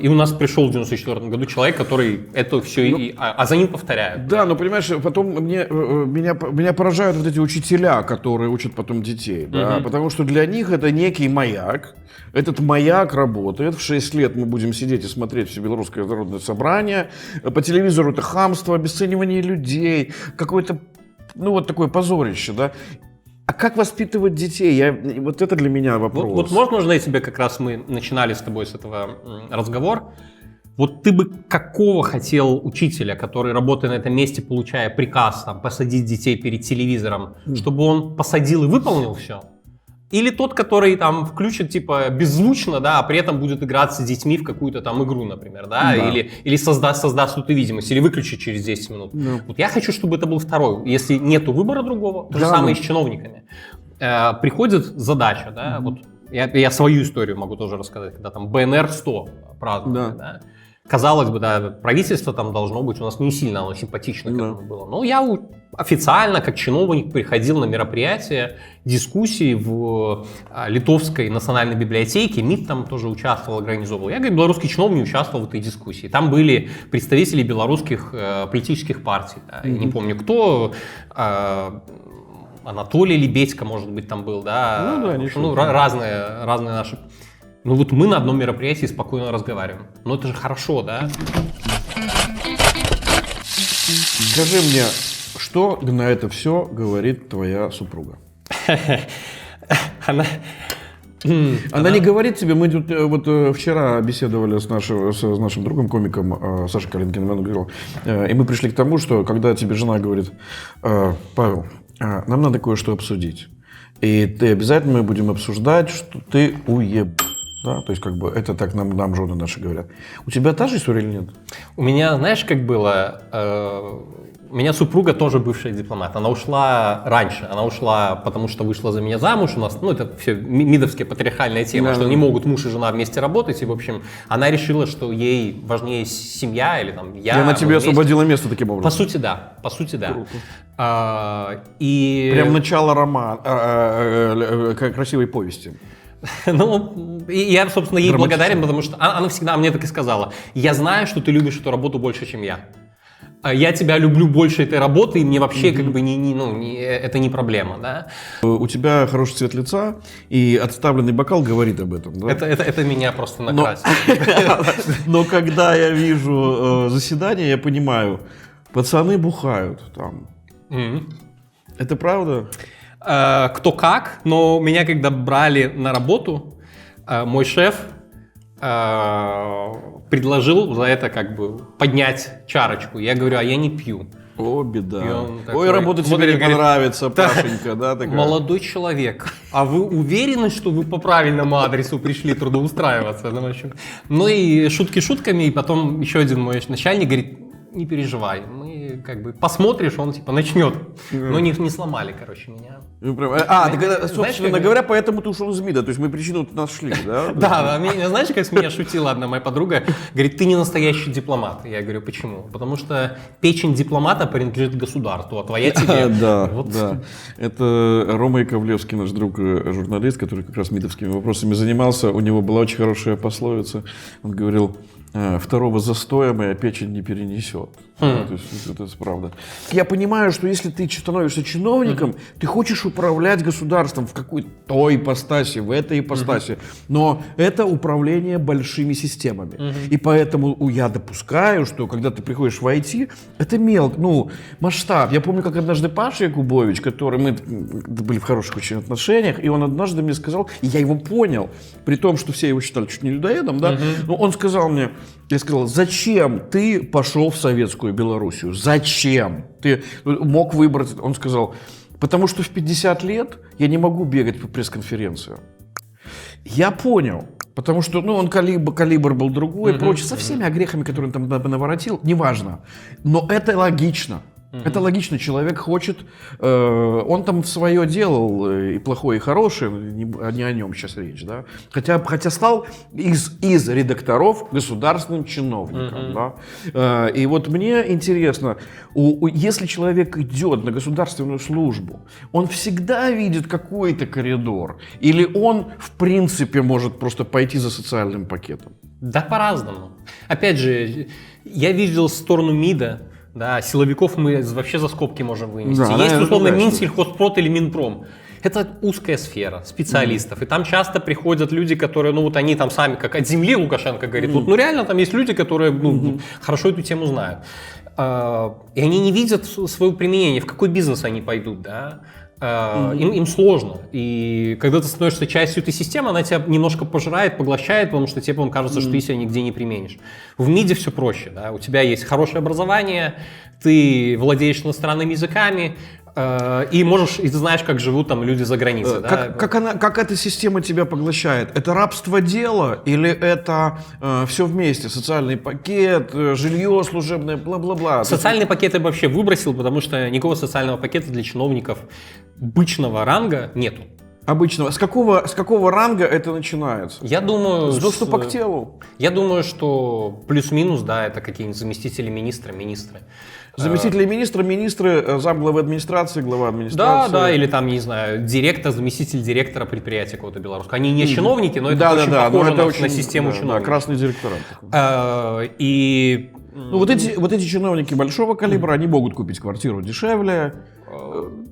Speaker 2: И у нас пришел в 94 году человек, который это все, а за ним повторяют.
Speaker 1: Да, но понимаешь, потом меня поражают вот эти учителя, которые учат потом детей, да, потому что для них это некий маяк. Этот маяк работает. В 6 лет мы будем сидеть и смотреть все белорусское народное собрание. По телевизору это хамство, обесценивание людей, какое-то, ну вот такое позорище, да. А как воспитывать детей? Вот это для меня вопрос.
Speaker 2: Вот можно я тебе, как раз мы начинали с тобой с этого разговор. Вот ты бы какого хотел учителя, который, работая на этом месте, получая приказ там, посадить детей перед телевизором, чтобы он посадил и выполнил все? Или тот, который там включит типа беззвучно, да, а при этом будет играться с детьми в какую-то там игру, например, да, или создаст эту видимость, или выключит через 10 минут. Да. Вот я хочу, чтобы это был второй. Если нету выбора другого, то же самое и с чиновниками. Приходит задача, да, вот я свою историю могу тоже рассказать, когда там БНР 100 праздновали, да. Казалось бы, да, правительство там должно быть, у нас не сильно оно симпатично к этому было. Но я официально, как чиновник, приходил на мероприятия, дискуссии в Литовской национальной библиотеке, МИД там тоже участвовал, организовывал. Я, как белорусский чиновник, участвовал в этой дискуссии. Там были представители белорусских политических партий. Да. Я не помню, кто... Анатолий Лебедько, может быть, там был, да. Разные наши... Ну вот мы на одном мероприятии спокойно разговариваем. Ну это же хорошо, да?
Speaker 1: Скажи мне, что на это все говорит твоя супруга? Она не говорит тебе, мы тут вот вчера беседовали с нашим другом, комиком Сашей Калинкиным, и мы пришли к тому, что когда тебе жена говорит: Павел, нам надо кое-что обсудить, и ты обязательно мы будем обсуждать, что ты уеб. Да, то есть, как бы, это так нам жены наши говорят. У тебя та же история или нет?
Speaker 2: У меня, знаешь, как было? У меня супруга тоже бывшая дипломат. Она ушла раньше. Она ушла, потому что вышла за меня замуж. У нас, ну, это все мидовская патриархальная тема, что не могут муж и жена вместе работать. И, в общем, она решила, что ей важнее семья или там я.
Speaker 1: И она тебе освободила место таким образом?
Speaker 2: По сути, да. И...
Speaker 1: Прям начало романа, красивой повести.
Speaker 2: Ну, я, собственно, ей благодарен, потому что она всегда мне так и сказала: я знаю, что ты любишь эту работу больше, чем я. Я тебя люблю больше этой работы, и мне вообще как бы это не проблема, да.
Speaker 1: У тебя хороший цвет лица, и отставленный бокал говорит об этом, да?
Speaker 2: Это меня просто накрасило.
Speaker 1: Но когда я вижу заседание, я понимаю, пацаны бухают там. Это правда?
Speaker 2: Кто как, но меня когда брали на работу, мой шеф предложил за это как бы поднять чарочку. Я говорю: а я не пью.
Speaker 1: О, беда. Ой, работа тебе не понравится, Пашенька, да? Такая.
Speaker 2: Молодой человек, а вы уверены, что вы по правильному адресу пришли трудоустраиваться? Ну и шутки шутками, и потом еще один мой начальник говорит: не переживай, мы как бы посмотришь, он типа начнет. Но не сломали, короче, меня.
Speaker 1: Так, собственно говоря, поэтому ты ушел из МИДа, то есть мы причину нашли, да?
Speaker 2: Да, знаешь, как с меня шутила одна моя подруга, говорит: ты не настоящий дипломат. Я говорю: почему? Потому что печень дипломата принадлежит государству, а твоя тебе.
Speaker 1: Да. Это Рома Яковлевский, наш друг, журналист, который как раз МИДовскими вопросами занимался. У него была очень хорошая пословица. Он говорил: второго застоя моя печень не перенесет. То есть это правда. Я понимаю, что если ты становишься чиновником, ты хочешь управлять государством в какой-то ипостаси, в этой ипостаси, но это управление большими системами. И поэтому я допускаю, что когда ты приходишь в IT, это масштаб. Я помню, как однажды Паша Якубович, который мы были в хороших очень отношениях, и он однажды мне сказал, и я его понял, при том, что все его считали чуть не людоедом, да, но он сказал мне, я сказал: зачем ты пошел в советскую Белоруссию? Зачем? Ты мог выбрать. Он сказал: потому что в 50 лет я не могу бегать по пресс-конференциям. Я понял. Потому что, он калибр был другой, прочее, со всеми огрехами, которые он там наворотил, неважно. Но это логично. Это логично, человек хочет, он там свое делал, и плохое, и хорошее, не о нем сейчас речь, да? Хотя стал из редакторов государственным чиновником, да? И вот мне интересно, если человек идет на государственную службу, он всегда видит какой-то коридор, или он в принципе может просто пойти за социальным пакетом?
Speaker 2: Да, по-разному. Опять же, я видел сторону МИДа, да, силовиков мы вообще за скобки можем вынести.
Speaker 1: Да,
Speaker 2: есть, условно,
Speaker 1: да,
Speaker 2: Минсельхозпрод или Минпром. Это узкая сфера специалистов. И там часто приходят люди, которые, ну вот они там сами, как от земли Лукашенко говорит, вот, ну реально там есть люди, которые хорошо эту тему знают. И они не видят своего применения, в какой бизнес они пойдут, да. Им сложно. И когда ты становишься частью этой системы, она тебя немножко пожирает, поглощает, потому что тебе потом кажется, что ты себя нигде не применишь. В МИДе все проще. Да? У тебя есть хорошее образование, ты владеешь иностранными языками, и можешь, и ты знаешь, как живут там люди за границей. Да?
Speaker 1: Как эта система тебя поглощает? Это рабство дела или это все вместе? Социальный пакет, жилье служебное, бла-бла-бла.
Speaker 2: Социальный пакет я бы вообще выбросил, потому что никакого социального пакета для чиновников бычного ранга нету.
Speaker 1: Обычного. С какого ранга это начинается?
Speaker 2: Я думаю...
Speaker 1: С доступа к телу?
Speaker 2: Я думаю, что плюс-минус, да, это какие-нибудь заместители министры.
Speaker 1: Заместители министра, министры, замглавы администрации, глава администрации.
Speaker 2: Да, или там, не знаю, директор, заместитель директора предприятия какого-то белорусского. Они не чиновники, но это очень похоже на систему чиновников.
Speaker 1: Да, красный директорат.
Speaker 2: И...
Speaker 1: Ну, вот эти чиновники большого калибра, они могут купить квартиру дешевле.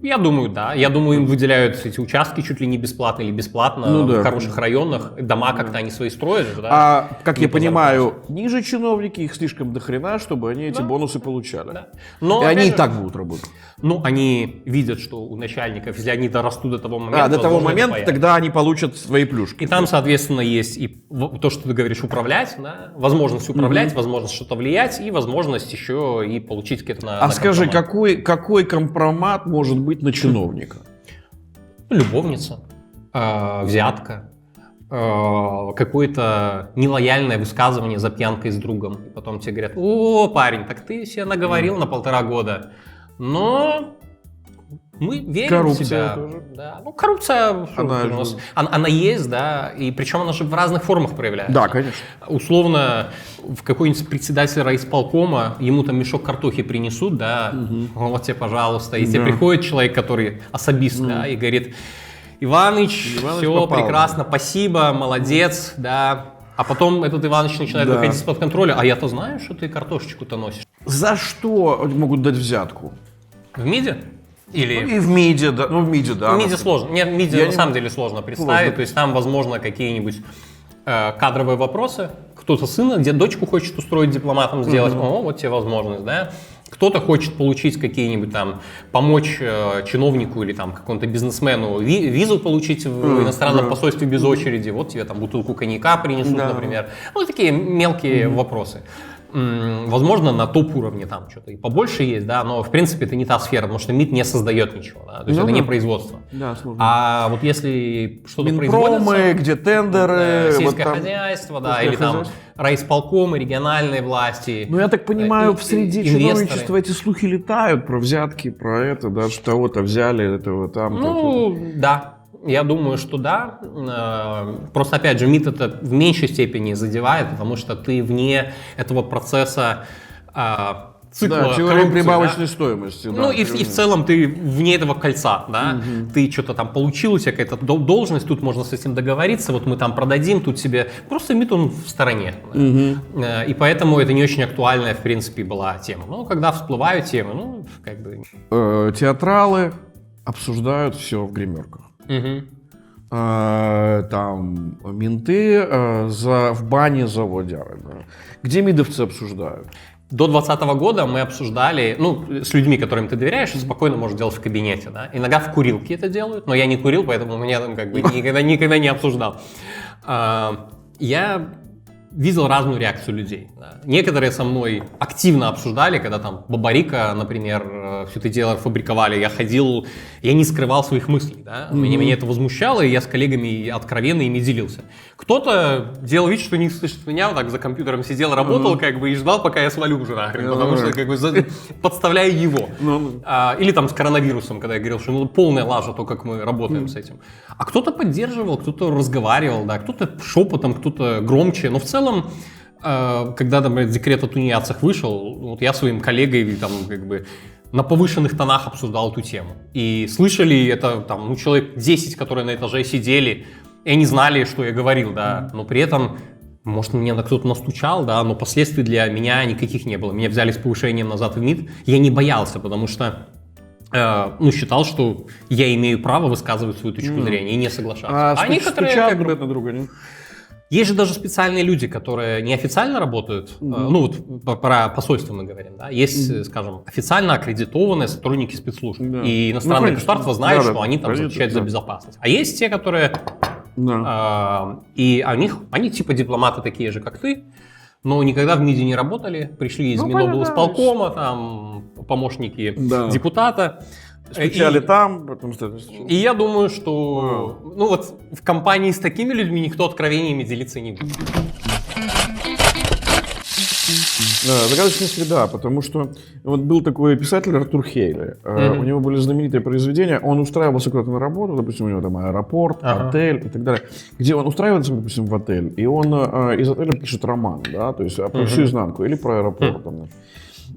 Speaker 2: Я думаю, да. Я думаю, им выделяют эти участки чуть ли не бесплатно или бесплатно в хороших районах. Дома как-то они свои строят. Да?
Speaker 1: А, как я понимаю, ниже чиновники, их слишком дохрена, чтобы они эти бонусы получали.
Speaker 2: Да. Но,
Speaker 1: и они
Speaker 2: же,
Speaker 1: и так будут работать.
Speaker 2: Ну, они видят, что у начальников, если они дорастут до того момента...
Speaker 1: до того момента тогда они получат свои плюшки.
Speaker 2: И там, соответственно, есть и то, что ты говоришь, управлять, да? Возможность управлять, возможность что-то влиять, и возможность еще и получить какие-то на
Speaker 1: скажи, какой компромат может быть на чиновника?
Speaker 2: Любовница, взятка, какое-то нелояльное высказывание за пьянкой с другом. И потом тебе говорят: о, парень, так ты себе наговорил на 1,5 года. Но мы верим в себя.
Speaker 1: Тоже.
Speaker 2: Да. Ну, коррупция, она есть, да, и причем она же в разных формах проявляется.
Speaker 1: Да, конечно.
Speaker 2: Условно, в какой-нибудь председатель райисполкома, ему там мешок картохи принесут, да, вот тебе, пожалуйста, и тебе приходит человек, который особист, да, и говорит: Иваныч, все попал, прекрасно, спасибо, молодец, да. А потом этот Иваныч начинает выходить из-под контроля. А я-то знаю, что ты картошечку-то носишь.
Speaker 1: За что могут дать взятку?
Speaker 2: В МИДе? Или...
Speaker 1: Ну, и в МИДе, да. Ну, в МИДе, да.
Speaker 2: В МИДе сложно. Нет, в МИДе на самом деле сложно представить. То есть там, возможно, какие-нибудь кадровые вопросы. Кто-то сына, где дочку хочет устроить дипломатом, сделать. О, вот тебе возможность, да. Кто-то хочет получить какие-нибудь там, помочь чиновнику или там какому-то бизнесмену визу получить в иностранном посольстве без очереди. Вот тебе там бутылку коньяка принесут, например. Ну, такие мелкие вопросы. Возможно, на топ-уровне там что-то и побольше есть, да, но в принципе это не та сфера, потому что МИД не создает ничего, да, то есть это не производство.
Speaker 1: Да, сложно.
Speaker 2: А вот если что-то
Speaker 1: Минпромы,
Speaker 2: производится...
Speaker 1: где тендеры...
Speaker 2: Сельское хозяйство, да, или там райисполкомы, региональные власти.
Speaker 1: Ну, я так понимаю, в среде чиновничества эти слухи летают про взятки, про это, да, что того-то взяли, этого там.
Speaker 2: Ну, да. Я думаю, что да. Просто, опять же, МИД это в меньшей степени задевает, потому что ты вне этого процесса цикла.
Speaker 1: Да, теория прибавочной стоимости.
Speaker 2: Ну, и в целом ты вне этого кольца, да. Ты что-то там получил, у тебя какая-то должность, тут можно с этим договориться, вот мы там продадим, тут себе... Просто МИД, он в стороне. Да? И поэтому это не очень актуальная, в принципе, была тема. Но когда всплывают темы, ну, как бы...
Speaker 1: Театралы обсуждают все в гримерках. Там менты в бане за водяры. Да. Где мидовцы обсуждают?
Speaker 2: До 2020 года мы обсуждали, ну, с людьми, которым ты доверяешь, спокойно можешь делать в кабинете, да. Иногда в курилке это делают, но я не курил, поэтому у меня там как бы никогда не обсуждал. Я видел разную реакцию людей. Да. Некоторые со мной активно обсуждали, когда там Бабарика, например, все это дело фабриковали, я ходил, я не скрывал своих мыслей. Да. Меня это возмущало, и я с коллегами откровенно ими делился. Кто-то делал вид, что не слышит меня, вот так за компьютером сидел, работал, как бы, и ждал, пока я свалю уже нахрен, потому что, как бы, подставляю его. Или там с коронавирусом, когда я говорил, что ну, полная лажа то, как мы работаем с этим. А кто-то поддерживал, кто-то разговаривал, да, кто-то шепотом, кто-то громче, но в целом, когда, например, декрет о тунеядцах вышел, вот я своим коллегой там, как бы, на повышенных тонах обсуждал эту тему. И слышали это там, ну, человек 10, которые на этаже сидели, и они знали, что я говорил, да, но при этом, может, мне кто-то настучал, да, но последствий для меня никаких не было. Меня взяли с повышением назад в МИД, я не боялся, потому что ну, считал, что я имею право высказывать свою точку зрения и не соглашаться.
Speaker 1: А некоторые как друг на друга, нет?
Speaker 2: Есть же даже специальные люди, которые неофициально работают, ну вот про посольство мы говорим, да, есть, скажем, официально аккредитованные сотрудники спецслужб, и иностранные государства знают, что они там отвечают за безопасность. А есть те, которые, и они типа дипломаты такие же, как ты, но никогда в МИДе не работали, пришли из Миноблсполкома, там помощники депутата.
Speaker 1: Стучали там, потом что-то...
Speaker 2: И я думаю, что ну вот в компании с такими людьми никто откровениями делиться не будет.
Speaker 1: Загадочная среда, потому что вот был такой писатель Артур Хейле, у него были знаменитые произведения, он устраивался куда-то на работу, допустим, у него там аэропорт, отель и так далее, где он устраивается, допустим, в отель, и он из отеля пишет роман, да, то есть про всю изнанку или про аэропорт. Там.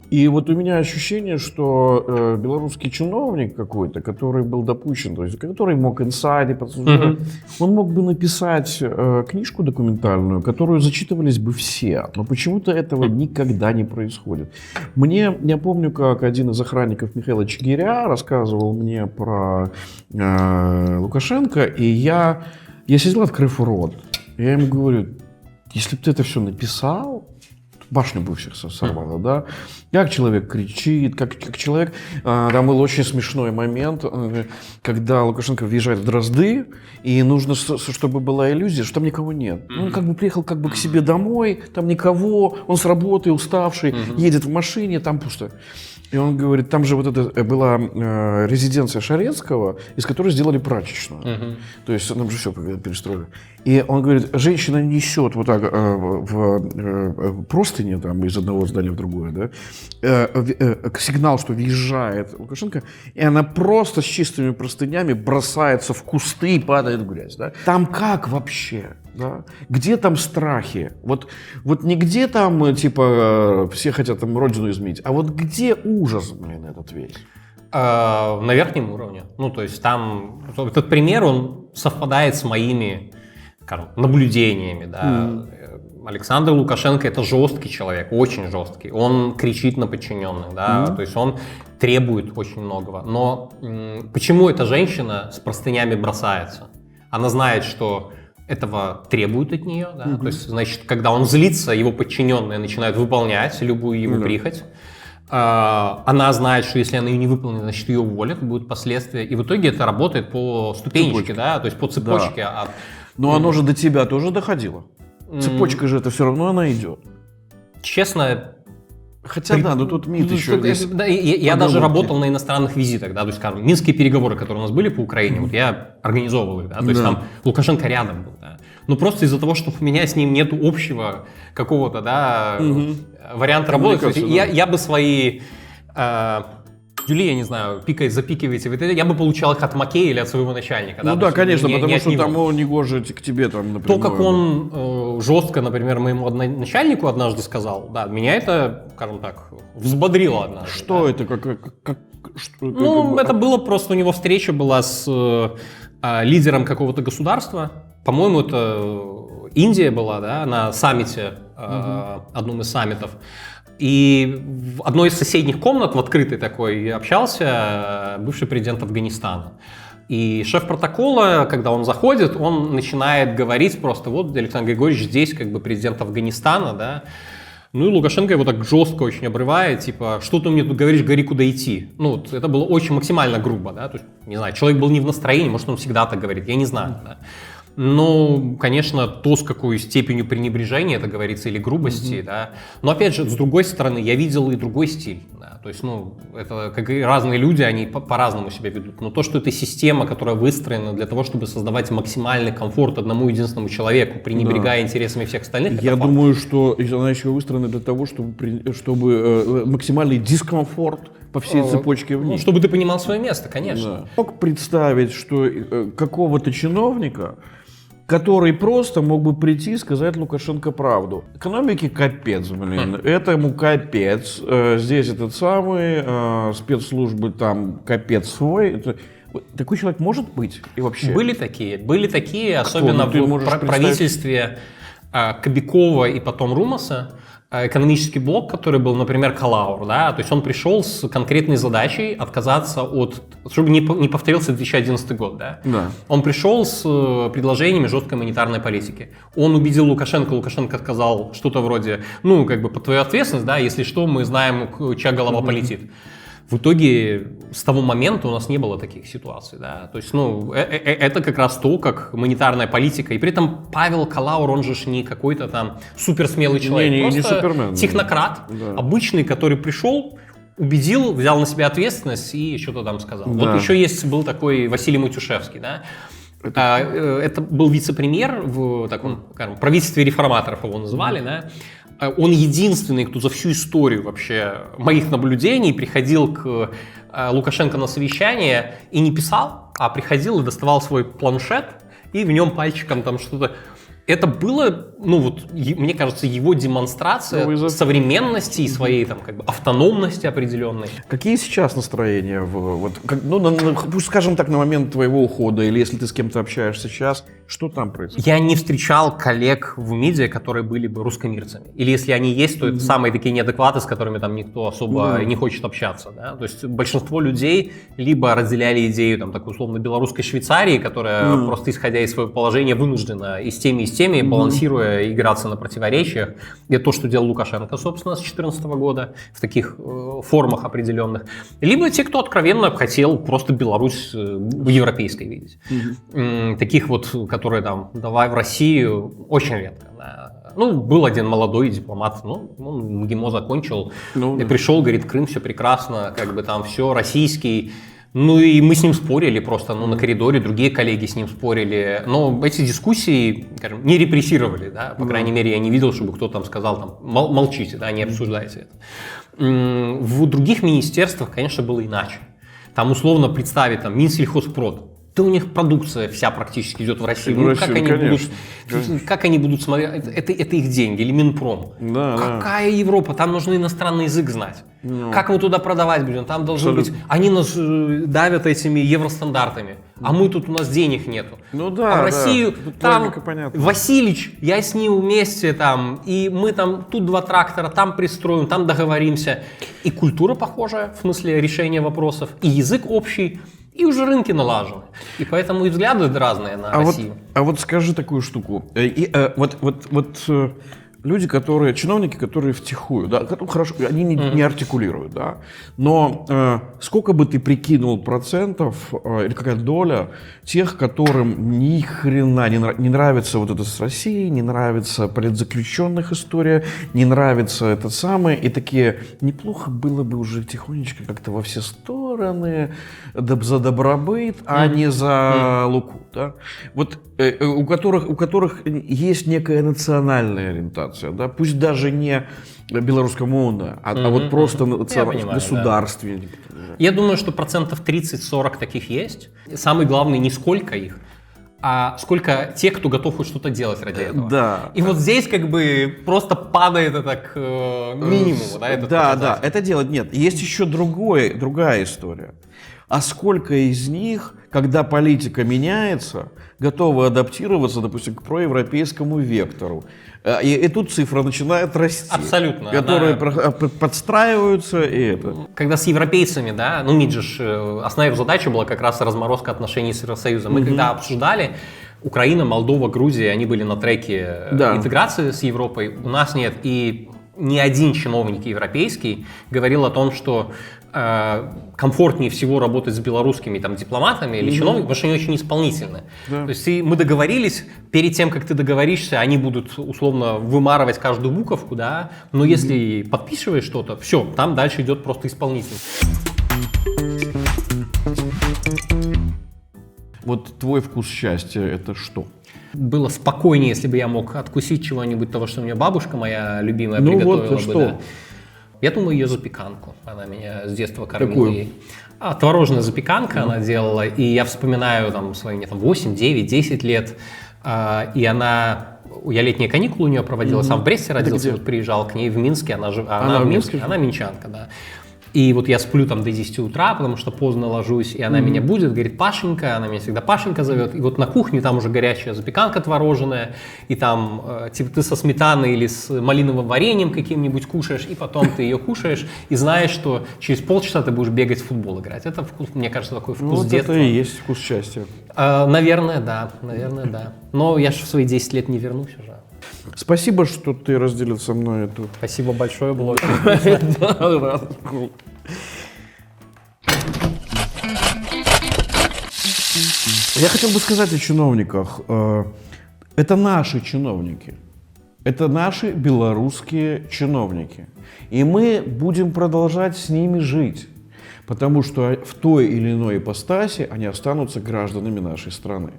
Speaker 1: И вот у меня ощущение, что белорусский чиновник какой-то, который был допущен, то есть который мог инсайды подсуждать, он мог бы написать книжку документальную, которую зачитывались бы все, но почему-то этого никогда не происходит. Я помню, как один из охранников Михаила Чигиря рассказывал мне про Лукашенко, и я сидел, открыв рот, я ему говорю, если бы ты это все написал, башню бы всех сорвало, да? Как человек кричит, как человек... Там был очень смешной момент, когда Лукашенко въезжает в Дрозды, и нужно, чтобы была иллюзия, что там никого нет. Он как бы приехал как бы к себе домой, там никого, он с работы уставший, едет в машине, там пусто. И он говорит, там же вот это была резиденция Шарецкого, из которой сделали прачечную. То есть там же все перестроили. И он говорит, женщина несет вот так в простыни там, из одного здания в другое, да, сигнал, что въезжает Лукашенко, и она просто с чистыми простынями бросается в кусты и падает в грязь. Да? Там как вообще? Да? Где там страхи? Вот не где там, типа, все хотят там родину изменить, а вот где ужас, блин, этот весь?
Speaker 2: На верхнем уровне. Ну, то есть там, этот пример, он совпадает с моими, скажем, наблюдениями, да. Александр Лукашенко — это жесткий человек, очень жесткий. Он кричит на подчиненных, да, то есть он требует очень многого. Но почему эта женщина с простынями бросается? Она знает, что этого требуют от нее, да? То есть, значит, когда он злится, его подчиненные начинают выполнять любую его прихоть. Она знает, что если она ее не выполнит, значит, ее уволят, будут последствия. И в итоге это работает по ступенечке, да, то есть по цепочке. Да.
Speaker 1: Но оно же до тебя тоже доходило. Цепочка же это все равно она идет.
Speaker 2: Честно...
Speaker 1: Хотя да, но тут МИД еще есть.
Speaker 2: Да, я даже работал на иностранных визитах, да, то есть, скажем, минские переговоры, которые у нас были по Украине, вот я организовывал их, да, то есть там Лукашенко рядом был, да. Но просто из-за того, что у меня с ним нет общего какого-то, да, варианта работы, я бы свои... Юлия, я не знаю, запикиваете, я бы получал их от Макея или от своего начальника.
Speaker 1: Ну да, конечно, потому что тому не гоже к тебе там, например.
Speaker 2: То, как он жестко, например, моему начальнику однажды сказал, да, меня это, скажем так, взбодрило однажды.
Speaker 1: Что это?
Speaker 2: Это было просто, у него встреча была с лидером какого-то государства, по-моему, это Индия была, да, на саммите, одном из саммитов. И в одной из соседних комнат, в открытой такой, общался бывший президент Афганистана. И шеф протокола, когда он заходит, он начинает говорить просто, вот Александр Григорьевич здесь как бы президент Афганистана, да. Ну и Лукашенко его так жестко очень обрывает, типа, что ты мне тут говоришь, говори, куда идти. Ну вот это было очень максимально грубо, да, то есть, не знаю, человек был не в настроении, может он всегда так говорит, я не знаю, да. Ну, конечно, то, с какой степенью пренебрежения это говорится, или грубости, да. Но, опять же, с другой стороны, я видел и другой стиль, да. То есть, ну, это как и разные люди, они по-разному себя ведут. Но то, что это система, которая выстроена для того, чтобы создавать максимальный комфорт одному единственному человеку, пренебрегая интересами всех остальных,
Speaker 1: Я думаю, что она еще выстроена для того, чтобы максимальный дискомфорт по всей цепочке
Speaker 2: ну,
Speaker 1: вниз.
Speaker 2: чтобы ты понимал свое место, конечно.
Speaker 1: Да. Мог представить, что какого-то чиновника, который просто мог бы прийти и сказать Лукашенко правду. Экономике капец, блин. Этому капец. Здесь этот самый, спецслужбы там капец свой. Такой человек может быть и вообще?
Speaker 2: Были такие, особенно в правительстве Кобякова и потом Румаса. Экономический блок, который был, например, Калаур, да, то есть он пришел с конкретной задачей отказаться от, чтобы не повторился 2011 год, да. Он пришел с предложениями жесткой монетарной политики. Он убедил Лукашенко сказал что-то вроде, ну, как бы под твою ответственность, да, если что, мы знаем, чья голова полетит. В итоге с того момента у нас не было таких ситуаций, да, то есть, ну, это как раз то, как монетарная политика, и при этом Павел Калаур, он же не какой-то там суперсмелый человек, просто
Speaker 1: не Супермен,
Speaker 2: технократ, обычный, который пришел, убедил, взял на себя ответственность и что-то там сказал. Да. Вот еще был такой Василий Матюшевский, да, это был вице-премьер в таком, скажем, правительстве реформаторов его называли, да. Он единственный, кто за всю историю вообще моих наблюдений приходил к Лукашенко на совещание и не писал, а приходил и доставал свой планшет и в нем пальчиком там что-то. Это было, ну вот, мне кажется, его демонстрация современности и своей там как бы автономности определенной.
Speaker 1: Какие сейчас настроения, пусть скажем так, на момент твоего ухода, или если ты с кем-то общаешься сейчас, что там происходит?
Speaker 2: Я не встречал коллег в МИДе, которые были бы русскомирцами. Или если они есть, то это самые такие неадекваты, с которыми там никто особо не хочет общаться. Да? То есть большинство людей либо разделяли идею там такой условно белорусской Швейцарии, которая просто исходя из своего положения вынуждена и с теми, балансируя, играться на противоречиях. Это то, что делал Лукашенко, собственно, с 2014 года в таких формах определенных. Либо те, кто откровенно хотел просто Беларусь в европейской видеть. Таких вот, которые там, давай в Россию, очень редко. Да. Ну, был один молодой дипломат, ну, он МГИМО закончил, и пришел, говорит, Крым, все прекрасно, как бы там все, российский. Ну и мы с ним спорили просто, ну, на коридоре, другие коллеги с ним спорили. Но эти дискуссии, скажем, не репрессировали, да, по крайней мере, я не видел, чтобы кто-то там сказал, там, молчите, да, не обсуждайте это. В других министерствах, конечно, было иначе. Там условно представить, там, Минсельхозпрод. Да у них продукция вся практически идет в Россию. Ну, как они будут смотреть? Это их деньги, или Минпром. Какая Европа? Там нужно иностранный язык знать. Как мы туда продавать будем? Там должны быть... Они нас давят этими евростандартами. А мы тут, у нас денег нету.
Speaker 1: Ну да,
Speaker 2: а в Россию там Васильич, я с ним вместе там, и мы там тут 2 трактора, там пристроим, там договоримся. И культура похожая, в смысле решения вопросов, и язык общий. И уже рынки налажены. И поэтому и взгляды разные на Россию.
Speaker 1: Вот скажи такую штуку. Люди, чиновники, которые втихую, да, хорошо, они не артикулируют, да, но сколько бы ты прикинул процентов, или какая доля тех, которым ни хрена не нравится вот это с Россией, не нравится политзаключенных история, не нравится это самое, и такие, неплохо было бы уже тихонечко как-то во все стороны, за добробыт, а не за луку, да, вот у которых есть некая национальная ориентация, да, пусть даже не белорусскомовная, а вот просто государственная. Да.
Speaker 2: Я думаю, что 30-40% таких есть. Самый главный не сколько их, а сколько тех, кто готов хоть что-то делать ради этого.
Speaker 1: Да.
Speaker 2: И вот здесь как бы просто падает это к минимуму.
Speaker 1: Да, это делать нет. Есть еще другая история. А сколько из них, когда политика меняется, готовы адаптироваться, допустим, к проевропейскому вектору? И тут цифра начинает расти.
Speaker 2: Абсолютно.
Speaker 1: Которые подстраиваются и это.
Speaker 2: Когда с европейцами, да, ну МИД же, основная задача была как раз разморозка отношений с Евросоюзом. Мы когда обсуждали, Украина, Молдова, Грузия, они были на треке интеграции с Европой, у нас нет. И ни один чиновник европейский говорил о том, что комфортнее всего работать с белорусскими там, дипломатами или чиновниками, потому что они очень исполнительны.
Speaker 1: Да.
Speaker 2: То есть мы договорились, перед тем, как ты договоришься, они будут условно вымарывать каждую буковку, да, но если подписываешь что-то, все, там дальше идет просто исполнитель.
Speaker 1: Вот твой вкус счастья — это что?
Speaker 2: Было спокойнее, если бы я мог откусить чего-нибудь того, что мне бабушка моя любимая
Speaker 1: Ну
Speaker 2: приготовила
Speaker 1: вот,
Speaker 2: бы.
Speaker 1: что?
Speaker 2: Да. Я думаю, ее запеканку. Она меня с детства кормила.
Speaker 1: Какую?
Speaker 2: ей. Творожная запеканка она делала. И я вспоминаю там, свои мне, там, 8, 9, 10 лет. И она... Я летние каникулы у нее проводила. Сам в Бресте родился, вот приезжал к ней в Минске. Она
Speaker 1: в
Speaker 2: в
Speaker 1: Минске?
Speaker 2: Она минчанка, да. И вот я сплю там до 10 утра, потому что поздно ложусь, и она меня будет, говорит, Пашенька, она меня всегда Пашенька зовет, и вот на кухне там уже горячая запеканка творожная, и там типа ты со сметаной или с малиновым вареньем каким-нибудь кушаешь, и потом ты ее кушаешь, и знаешь, что через полчаса ты будешь бегать в футбол играть. Это вкус, мне кажется, такой вкус
Speaker 1: Вот
Speaker 2: детства.
Speaker 1: это и есть вкус счастья.
Speaker 2: Наверное, да. Но я же в свои 10 лет не вернусь уже.
Speaker 1: Спасибо, что ты разделил со мной эту...
Speaker 2: Спасибо большое, было очень
Speaker 1: Я хотел бы сказать о чиновниках. Это наши чиновники. Это наши белорусские чиновники. И мы будем продолжать с ними жить. Потому что в той или иной ипостаси они останутся гражданами нашей страны.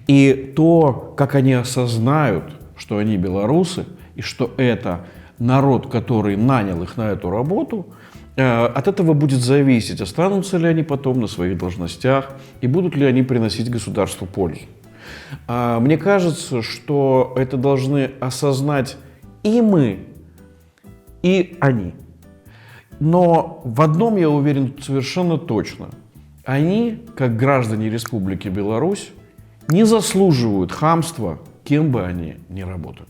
Speaker 1: И то, как они осознают, что они белорусы, и что это народ, который нанял их на эту работу, от этого будет зависеть, останутся ли они потом на своих должностях и будут ли они приносить государству пользу. Мне кажется, что это должны осознать и мы, и они. Но в одном я уверен совершенно точно. Они, как граждане Республики Беларусь, не заслуживают хамства, кем бы они ни работали.